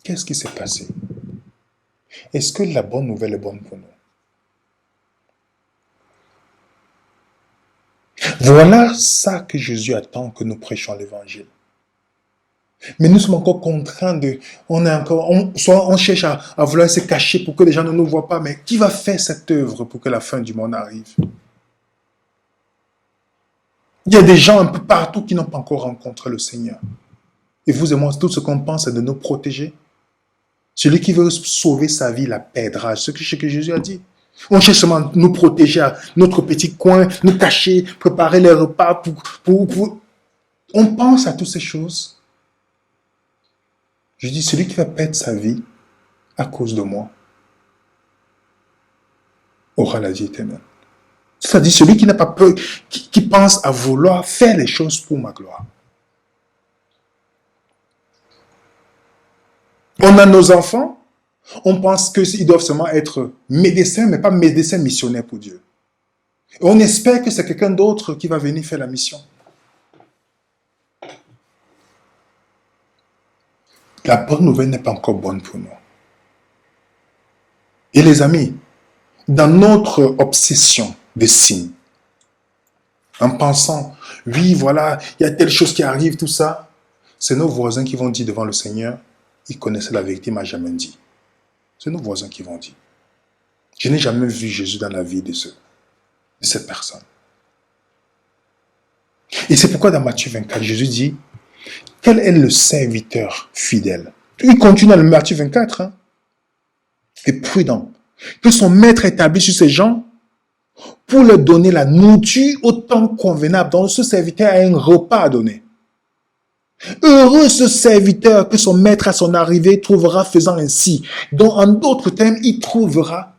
Qu'est-ce qui s'est passé? Est-ce que la bonne nouvelle est bonne pour nous? Voilà ça que Jésus attend que nous prêchions l'évangile. Mais nous sommes encore contraints de... Soit on cherche à vouloir se cacher pour que les gens ne nous voient pas, mais qui va faire cette œuvre pour que la fin du monde arrive? Il y a des gens un peu partout qui n'ont pas encore rencontré le Seigneur. Et vous et moi, tout ce qu'on pense, c'est de nous protéger. Celui qui veut sauver sa vie la perdra. C'est ce que Jésus a dit. On cherche seulement à nous protéger à notre petit coin, nous cacher, préparer les repas. On pense à toutes ces choses. Je dis, celui qui va perdre sa vie à cause de moi aura la vie éternelle. C'est-à-dire celui qui n'a pas peur, qui pense à vouloir faire les choses pour ma gloire. On a nos enfants, on pense qu'ils doivent seulement être médecins, mais pas médecins missionnaires pour Dieu. Et on espère que c'est quelqu'un d'autre qui va venir faire la mission. La bonne nouvelle n'est pas encore bonne pour nous. Et les amis, dans notre obsession des signes, en pensant, oui, voilà, il y a telle chose qui arrive, tout ça, c'est nos voisins qui vont dire devant le Seigneur, ils connaissaient la vérité, il ne m'a jamais dit. C'est nos voisins qui vont dire. Je n'ai jamais vu Jésus dans la vie de cette personne. Et c'est pourquoi dans Matthieu 24, Jésus dit, quel est le serviteur fidèle? Il continue dans le Matthieu 24, et prudent, que son maître établit sur ces gens pour leur donner la nourriture au temps convenable. Donc ce serviteur a un repas à donner. Heureux ce serviteur que son maître à son arrivée trouvera faisant ainsi. Donc en d'autres termes, il trouvera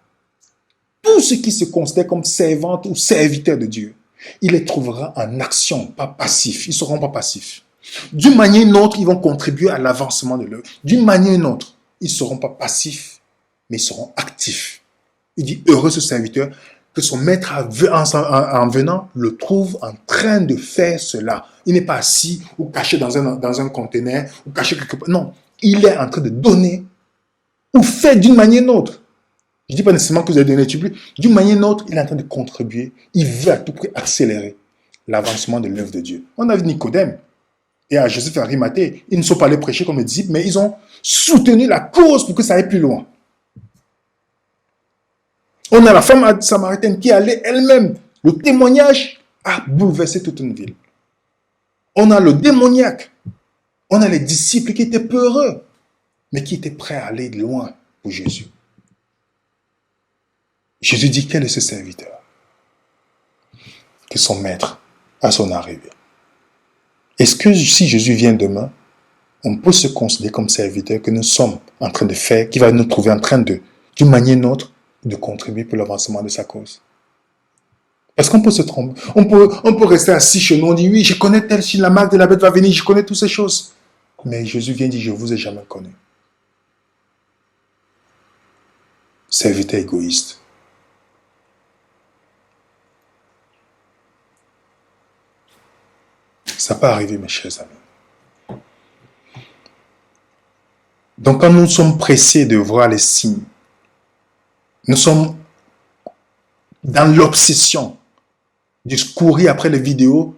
tout ce qui se considère comme servante ou serviteur de Dieu. Il les trouvera en action, pas passifs. Ils ne seront pas passifs. D'une manière ou d'une autre, ils vont contribuer à l'avancement de l'œuvre. D'une manière ou d'une autre, ils ne seront pas passifs, mais ils seront actifs. Il dit, heureux ce serviteur, que son maître en venant le trouve en train de faire cela. Il n'est pas assis ou caché dans un conteneur ou caché quelque part. Non, il est en train de donner ou faire d'une manière ou d'une autre. Je ne dis pas nécessairement que vous allez donner plus. D'une manière ou d'une autre, il est en train de contribuer. Il veut à tout prix accélérer l'avancement de l'œuvre de Dieu. On a vu Nicodème et à Joseph et Arimathée. Ils ne sont pas allés prêcher comme les disciples, mais ils ont soutenu la cause pour que ça aille plus loin. On a la femme samaritaine qui allait elle-même. Le témoignage a bouleversé toute une ville. On a le démoniaque. On a les disciples qui étaient peureux, mais qui étaient prêts à aller loin pour Jésus. Jésus dit, quel est ce serviteur? Que son maître à son arrivée. Est-ce que si Jésus vient demain, on peut se considérer comme serviteur que nous sommes en train de faire, qui va nous trouver en train de, d'une manière ou d'une autre, de contribuer pour l'avancement de sa cause? Parce qu'on peut se tromper. On peut rester assis chez nous, on dit, oui, je connais tel, si la marque de la bête va venir, je connais toutes ces choses. Mais Jésus vient dire, je ne vous ai jamais connu. Serviteur égoïste. Ça peut arriver, mes chers amis. Donc, quand nous sommes pressés de voir les signes, nous sommes dans l'obsession de courir après les vidéos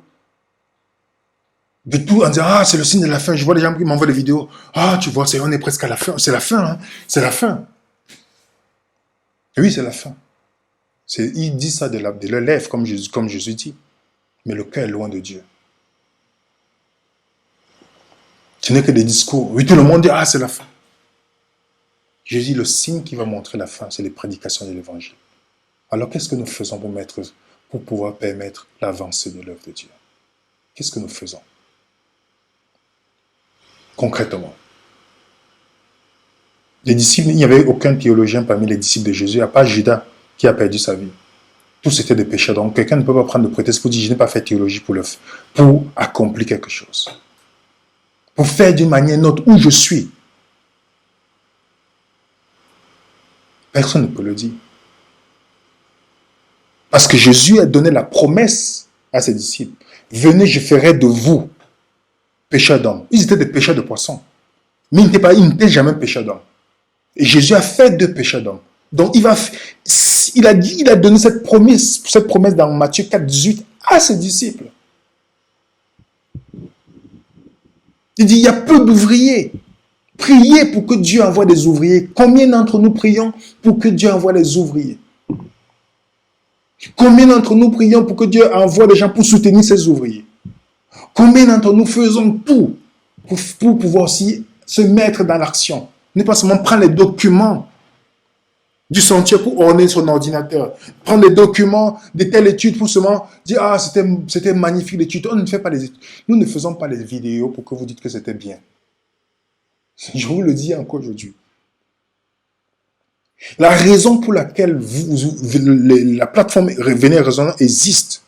De tout en disant, ah, c'est le signe de la fin. Je vois les gens qui m'envoient des vidéos. Ah, tu vois, on est presque à la fin. C'est la fin, hein. C'est la fin. Et oui, c'est la fin. Il dit ça de leurs lèvres, comme Jésus dit. Mais le cœur est loin de Dieu. Ce n'est que des discours. Oui, tout le monde dit, ah, c'est la fin. Jésus, le signe qui va montrer la fin, c'est les prédications de l'évangile. Alors, qu'est-ce que nous faisons pour pouvoir permettre l'avancée de l'œuvre de Dieu? Qu'est-ce que nous faisons? Concrètement. Les disciples, il n'y avait aucun théologien parmi les disciples de Jésus, à part Judas, qui a perdu sa vie. Tous étaient des pécheurs. Donc, quelqu'un ne peut pas prendre de prétexte pour dire, je n'ai pas fait théologie pour accomplir quelque chose. Pour faire d'une manière autre où je suis. Personne ne peut le dire. Parce que Jésus a donné la promesse à ses disciples. Venez, je ferai de vous pécheurs d'hommes. Ils étaient des pécheurs de poissons. Mais ils n'étaient jamais pécheurs d'hommes. Et Jésus a fait de pécheurs d'hommes. Donc il a donné cette promesse dans Matthieu 4, 18 à ses disciples. Il dit, il y a peu d'ouvriers. Priez pour que Dieu envoie des ouvriers. Combien d'entre nous prions pour que Dieu envoie des ouvriers? Combien d'entre nous prions pour que Dieu envoie des gens pour soutenir ces ouvriers? Combien d'entre nous faisons tout pour pouvoir aussi se mettre dans l'action? Ne pas seulement prendre les documents du sentier pour orner son ordinateur, prendre les documents de telle étude pour seulement dire, ah, c'était magnifique l'étude. On ne fait pas les études. Nous ne faisons pas les vidéos pour que vous dites que c'était bien. Je vous le dis encore aujourd'hui. La raison pour laquelle la plateforme Venez Raisonnant existe,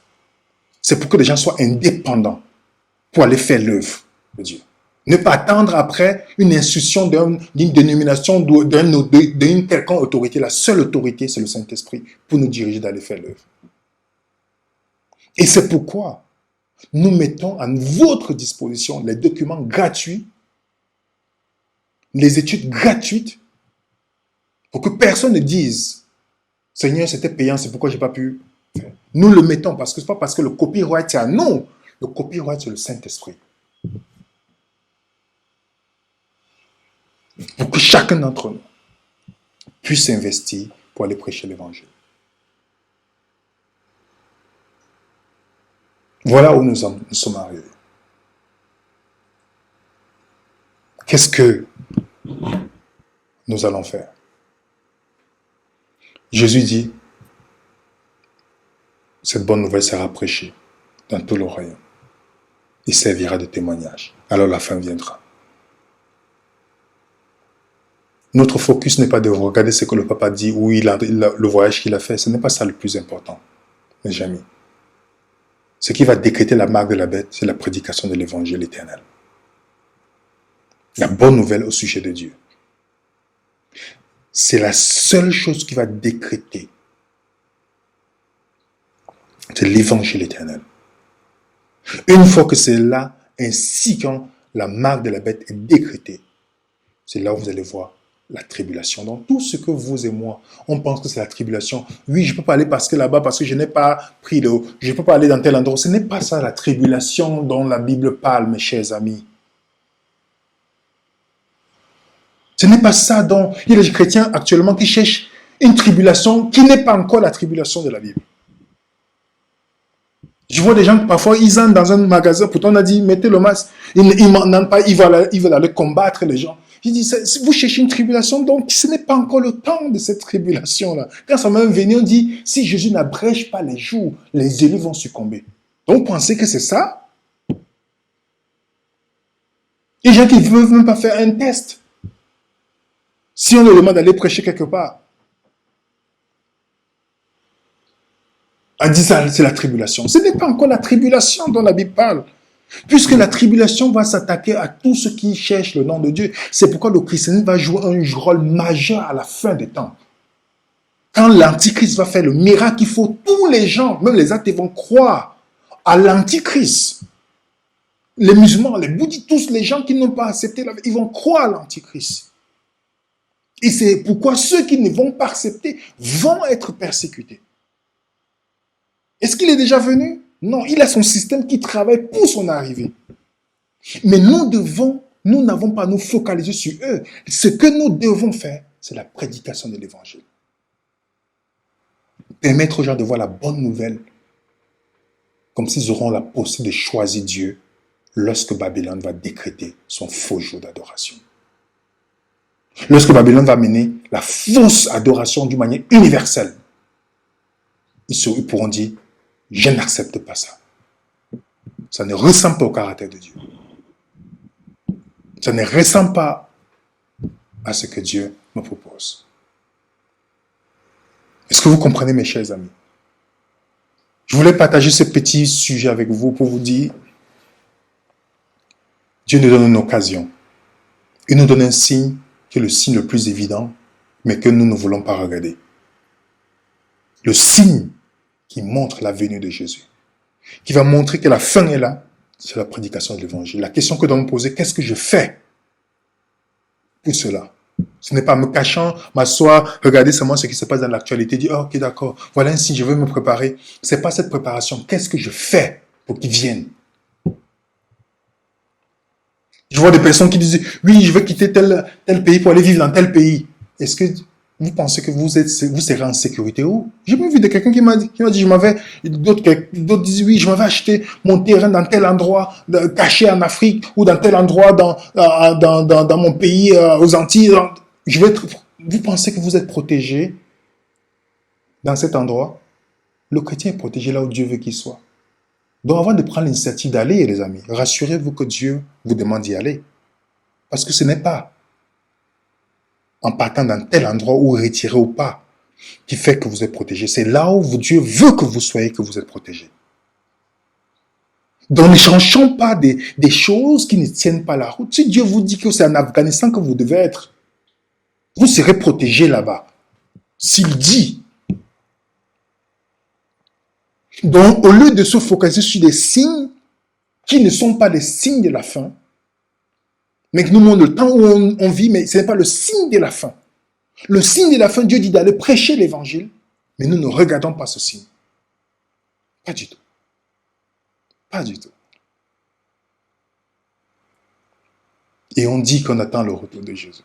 c'est pour que les gens soient indépendants pour aller faire l'œuvre de Dieu. Ne pas attendre après une instruction d'une dénomination, d'une quelconque autorité. La seule autorité, c'est le Saint-Esprit pour nous diriger d'aller faire l'œuvre. Et c'est pourquoi nous mettons à votre disposition les documents gratuits, les études gratuites, pour que personne ne dise « Seigneur, c'était payant, c'est pourquoi je n'ai pas pu faire. » Nous le mettons parce que ce n'est pas parce que le copyright c'est à nous. Le copyright c'est le Saint-Esprit. Pour que chacun d'entre nous puisse investir pour aller prêcher l'évangile. Voilà où nous sommes arrivés. Qu'est-ce que nous allons faire? Jésus dit, cette bonne nouvelle sera prêchée dans tout le royaume. Il servira de témoignage. Alors la fin viendra. Notre focus n'est pas de regarder ce que le papa dit ou le voyage qu'il a fait. Ce n'est pas ça le plus important. Mais jamais. Ce qui va décréter la marque de la bête, c'est la prédication de l'évangile éternel. La bonne nouvelle au sujet de Dieu. C'est la seule chose qui va décréter. C'est l'évangile éternel. Une fois que c'est là, ainsi quand la marque de la bête est décrétée, c'est là où vous allez voir la tribulation. Donc tout ce que vous et moi, on pense que c'est la tribulation. Oui, je ne peux pas aller parce que je n'ai pas pris l'eau. Je ne peux pas aller dans tel endroit. Ce n'est pas ça la tribulation dont la Bible parle, mes chers amis. Ce n'est pas ça dont il y a des chrétiens actuellement qui cherchent une tribulation qui n'est pas encore la tribulation de la Bible. Je vois des gens, parfois, ils entrent dans un magasin, pourtant on a dit, mettez le masque. Ils n'en pas, ils veulent aller combattre les gens. Je dis, vous cherchez une tribulation, donc ce n'est pas encore le temps de cette tribulation-là. Quand ça m'a venu, on dit, si Jésus n'abrège pas les jours, les élus vont succomber. Donc, pensez que c'est ça? Il y a des gens qui ne veulent même pas faire un test. Si on leur demande d'aller prêcher quelque part, on dit ça, c'est la tribulation. Ce n'est pas encore la tribulation dont la Bible parle. Puisque la tribulation va s'attaquer à tous ceux qui cherchent le nom de Dieu. C'est pourquoi le christianisme va jouer un rôle majeur à la fin des temps. Quand l'Antichrist va faire le miracle, il faut tous les gens, même les athées, vont croire à l'Antichrist. Les musulmans, les bouddhistes, tous les gens qui n'ont pas accepté la vie, ils vont croire à l'Antichrist. Et c'est pourquoi ceux qui ne vont pas accepter vont être persécutés. Est-ce qu'il est déjà venu? Non, il a son système qui travaille pour son arrivée. Mais nous n'avons pas à nous focaliser sur eux. Ce que nous devons faire, c'est la prédication de l'évangile. Permettre aux gens de voir la bonne nouvelle, comme s'ils auront la possibilité de choisir Dieu lorsque Babylone va décréter son faux jour d'adoration. Lorsque Babylone va mener la fausse adoration d'une manière universelle, ils pourront dire, je n'accepte pas ça. Ça ne ressemble pas au caractère de Dieu. Ça ne ressemble pas à ce que Dieu me propose. Est-ce que vous comprenez, mes chers amis? Je voulais partager ce petit sujet avec vous pour vous dire, Dieu nous donne une occasion. Il nous donne un signe qui est le signe le plus évident, mais que nous ne voulons pas regarder. Le signe qui montre la venue de Jésus, qui va montrer que la fin est là, c'est la prédication de l'évangile. La question que nous devons poser, qu'est-ce que je fais pour cela? Ce n'est pas me cachant, m'asseoir, regarder seulement ce qui se passe dans l'actualité, dire, oh, ok, d'accord, voilà un signe, je veux me préparer. Ce n'est pas cette préparation. Qu'est-ce que je fais pour qu'ils viennent? Je vois des personnes qui disent, oui, je veux quitter tel pays pour aller vivre dans tel pays. Est-ce que vous pensez que vous serez en sécurité où? J'ai même vu de quelqu'un qui m'a dit, d'autres disent, oui, je m'avais acheté mon terrain dans tel endroit, caché en Afrique, ou dans tel endroit dans mon pays, aux Antilles. Vous pensez que vous êtes protégé dans cet endroit? Le chrétien est protégé là où Dieu veut qu'il soit. Donc avant de prendre l'initiative d'aller, les amis, rassurez-vous que Dieu vous demande d'y aller. Parce que ce n'est pas en partant dans tel endroit ou retiré ou pas qui fait que vous êtes protégé. C'est là où Dieu veut que vous soyez, que vous êtes protégé. Donc ne changeons pas des choses qui ne tiennent pas la route. Si Dieu vous dit que c'est en Afghanistan que vous devez être, vous serez protégé là-bas. S'il dit. Donc, au lieu de se focaliser sur des signes qui ne sont pas des signes de la fin, mais que nous montrent le temps où on vit, mais ce n'est pas le signe de la fin. Le signe de la fin, Dieu dit d'aller prêcher l'évangile, mais nous ne regardons pas ce signe. Pas du tout. Pas du tout. Et on dit qu'on attend le retour de Jésus.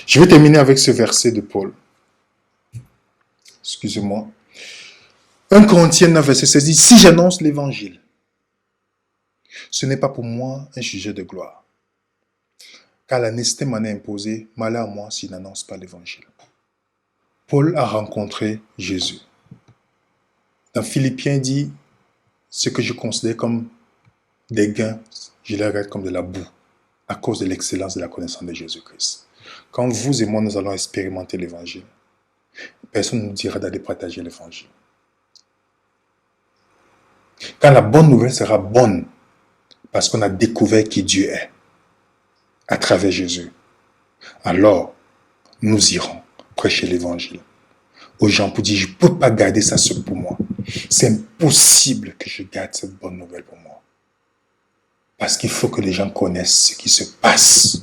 Je vais terminer avec ce verset de Paul. Excusez-moi. 1 Corinthiens 9, verset 16 dit, si j'annonce l'évangile, ce n'est pas pour moi un sujet de gloire. Car la nécessité m'en est imposée, malheur à moi s'il n'annonce pas l'évangile. Paul a rencontré Jésus. Dans Philippiens, il dit, ce que je considère comme des gains, je les regarde comme de la boue, à cause de l'excellence de la connaissance de Jésus-Christ. Quand vous et moi, nous allons expérimenter l'évangile, personne ne nous dira d'aller partager l'évangile. Quand la bonne nouvelle sera bonne, parce qu'on a découvert qui Dieu est, à travers Jésus, alors nous irons prêcher l'évangile aux gens pour dire, je ne peux pas garder ça seul pour moi. C'est impossible que je garde cette bonne nouvelle pour moi. Parce qu'il faut que les gens connaissent ce qui se passe.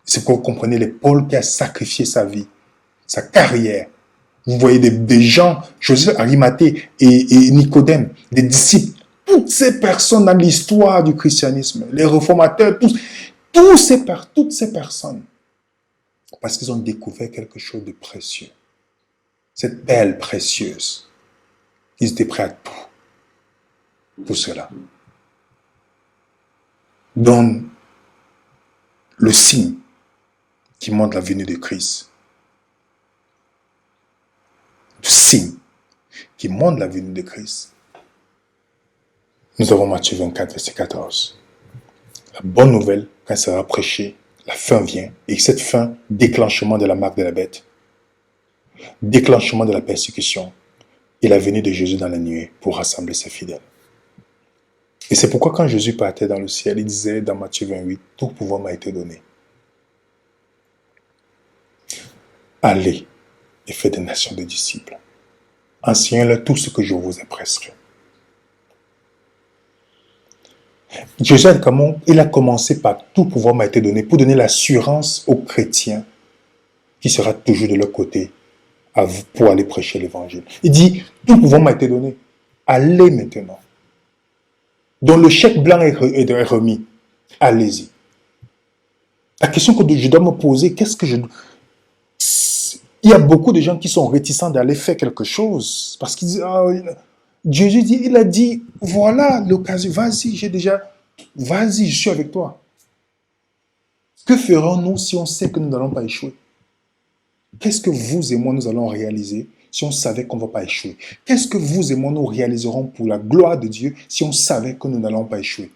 C'est pour que vous compreniez les Paul qui a sacrifié sa vie, sa carrière. Vous voyez des gens, Joseph, Arimathée et Nicodème, des disciples, toutes ces personnes dans l'histoire du christianisme, les réformateurs, toutes ces personnes, parce qu'ils ont découvert quelque chose de précieux. Cette perle précieuse. Ils étaient prêts à tout pour cela. Donc, le signe qui montre la venue de Christ, le signe qui montre la venue de Christ, nous avons Matthieu 24, verset 14. La bonne nouvelle, quand ça sera prêché, la fin vient, et cette fin, déclenchement de la marque de la bête, déclenchement de la persécution, et la venue de Jésus dans la nuée pour rassembler ses fidèles. Et c'est pourquoi quand Jésus partait dans le ciel, il disait dans Matthieu 28, tout pouvoir m'a été donné. Allez et faites des nations de disciples. Enseignez-leur tout ce que je vous ai prescrit. Jésus, il a commencé par tout pouvoir m'a été donné pour donner l'assurance aux chrétiens qui sera toujours de leur côté pour aller prêcher l'évangile. Il dit, tout pouvoir m'a été donné. Allez maintenant. dont le chèque blanc est remis. Allez-y. La question que je dois me poser, qu'est-ce que je... Il y a beaucoup de gens qui sont réticents d'aller faire quelque chose parce qu'ils disent, ah, Jésus dit, il a dit, voilà l'occasion, vas-y, vas-y, je suis avec toi. Que ferons-nous si on sait que nous n'allons pas échouer? Qu'est-ce que vous et moi, nous allons réaliser si on savait qu'on ne va pas échouer? Qu'est-ce que vous et moi, nous réaliserons pour la gloire de Dieu si on savait que nous n'allons pas échouer?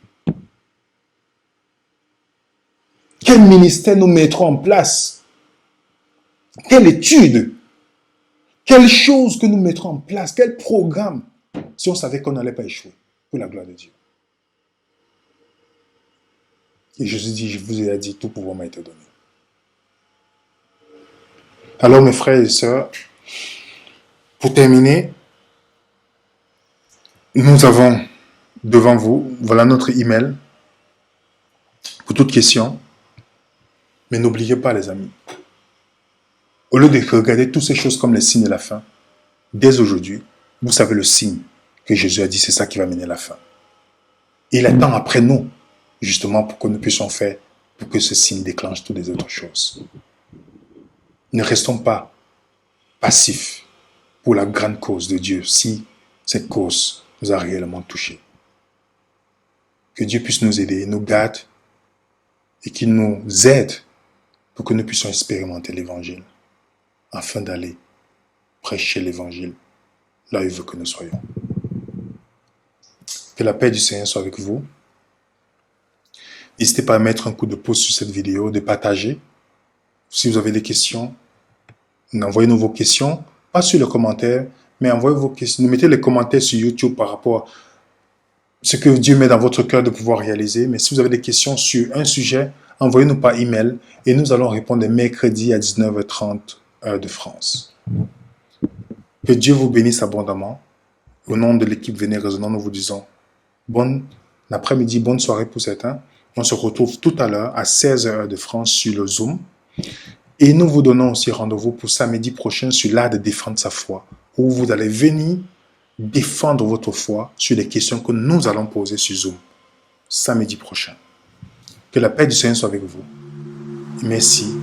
Quel ministère nous mettrons en place? Quelle étude? Quelle chose que nous mettrons en place? Quel programme si on savait qu'on n'allait pas échouer pour la gloire de Dieu? Et Jésus dit, je vous ai dit, tout pouvoir m'a été donné. Alors mes frères et sœurs, pour terminer, nous avons devant vous, voilà notre email pour toute question. Mais n'oubliez pas les amis, au lieu de regarder toutes ces choses comme les signes de la fin, dès aujourd'hui, vous savez le signe que Jésus a dit, c'est ça qui va mener la fin. Et il attend après nous, justement pour que nous puissions faire, pour que ce signe déclenche toutes les autres choses. Ne restons pas passifs pour la grande cause de Dieu, si cette cause nous a réellement touchés. Que Dieu puisse nous aider, nous garde et qu'il nous aide pour que nous puissions expérimenter l'évangile, afin d'aller prêcher l'évangile là où il veut que nous soyons. Que la paix du Seigneur soit avec vous. N'hésitez pas à mettre un coup de pouce sur cette vidéo, de partager. Si vous avez des questions, envoyez-nous vos questions, pas sur les commentaires, mais envoyez vos questions. Nous mettez les commentaires sur YouTube par rapport à ce que Dieu met dans votre cœur de pouvoir réaliser. Mais si vous avez des questions sur un sujet, envoyez-nous par email et nous allons répondre mercredi à 19h30 heure de France. Que Dieu vous bénisse abondamment. Au nom de l'équipe Venez Résonnant, nous vous disons bon après-midi, bonne soirée pour certains. On se retrouve tout à l'heure à 16h heure de France sur le Zoom. Et nous vous donnons aussi rendez-vous pour samedi prochain sur l'art de défendre sa foi, où vous allez venir défendre votre foi sur les questions que nous allons poser sur Zoom samedi prochain. Que la paix du Seigneur soit avec vous. Merci.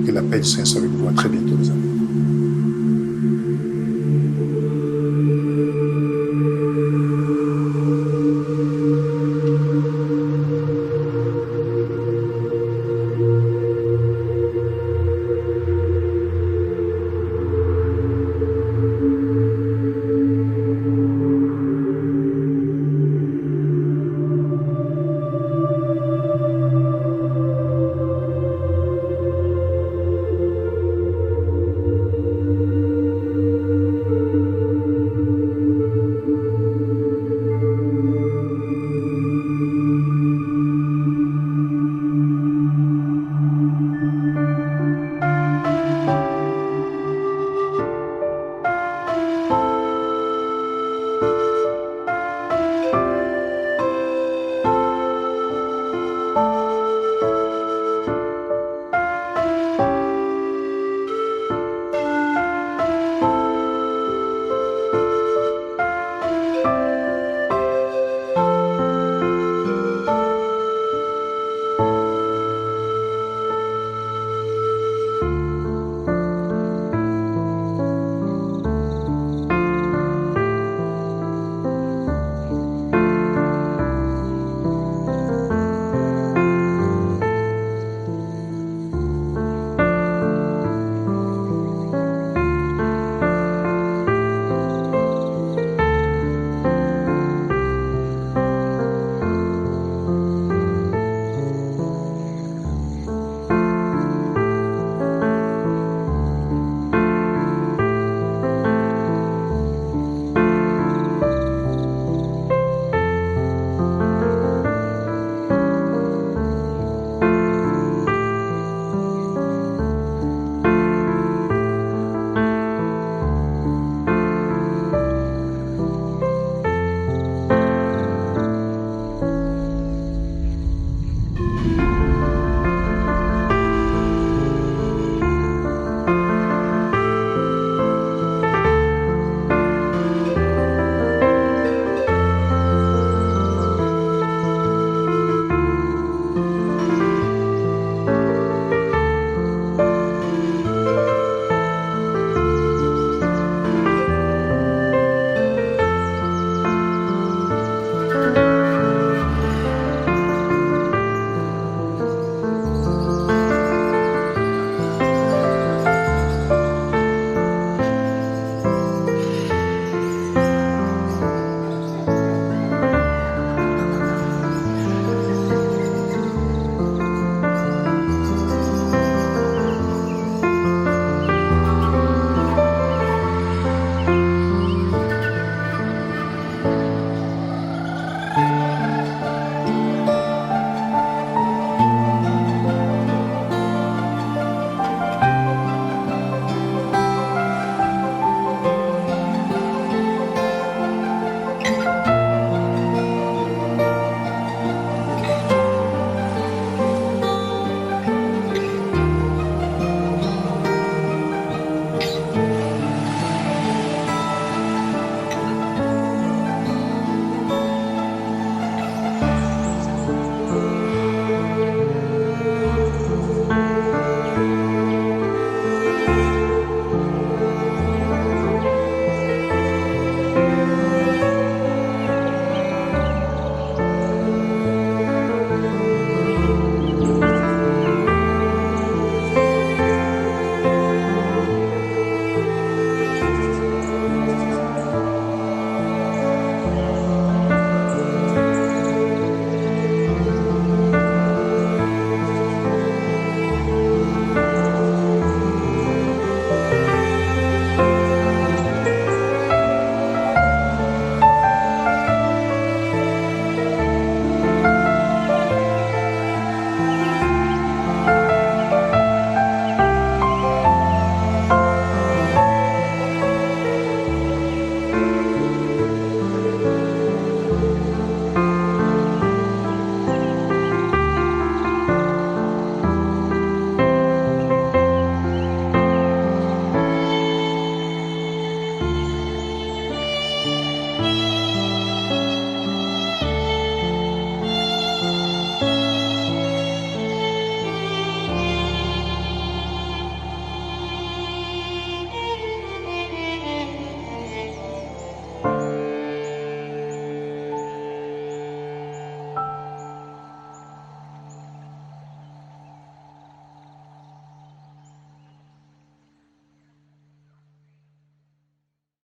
Que la paix du Seigneur soit avec vous. À très bientôt, les amis.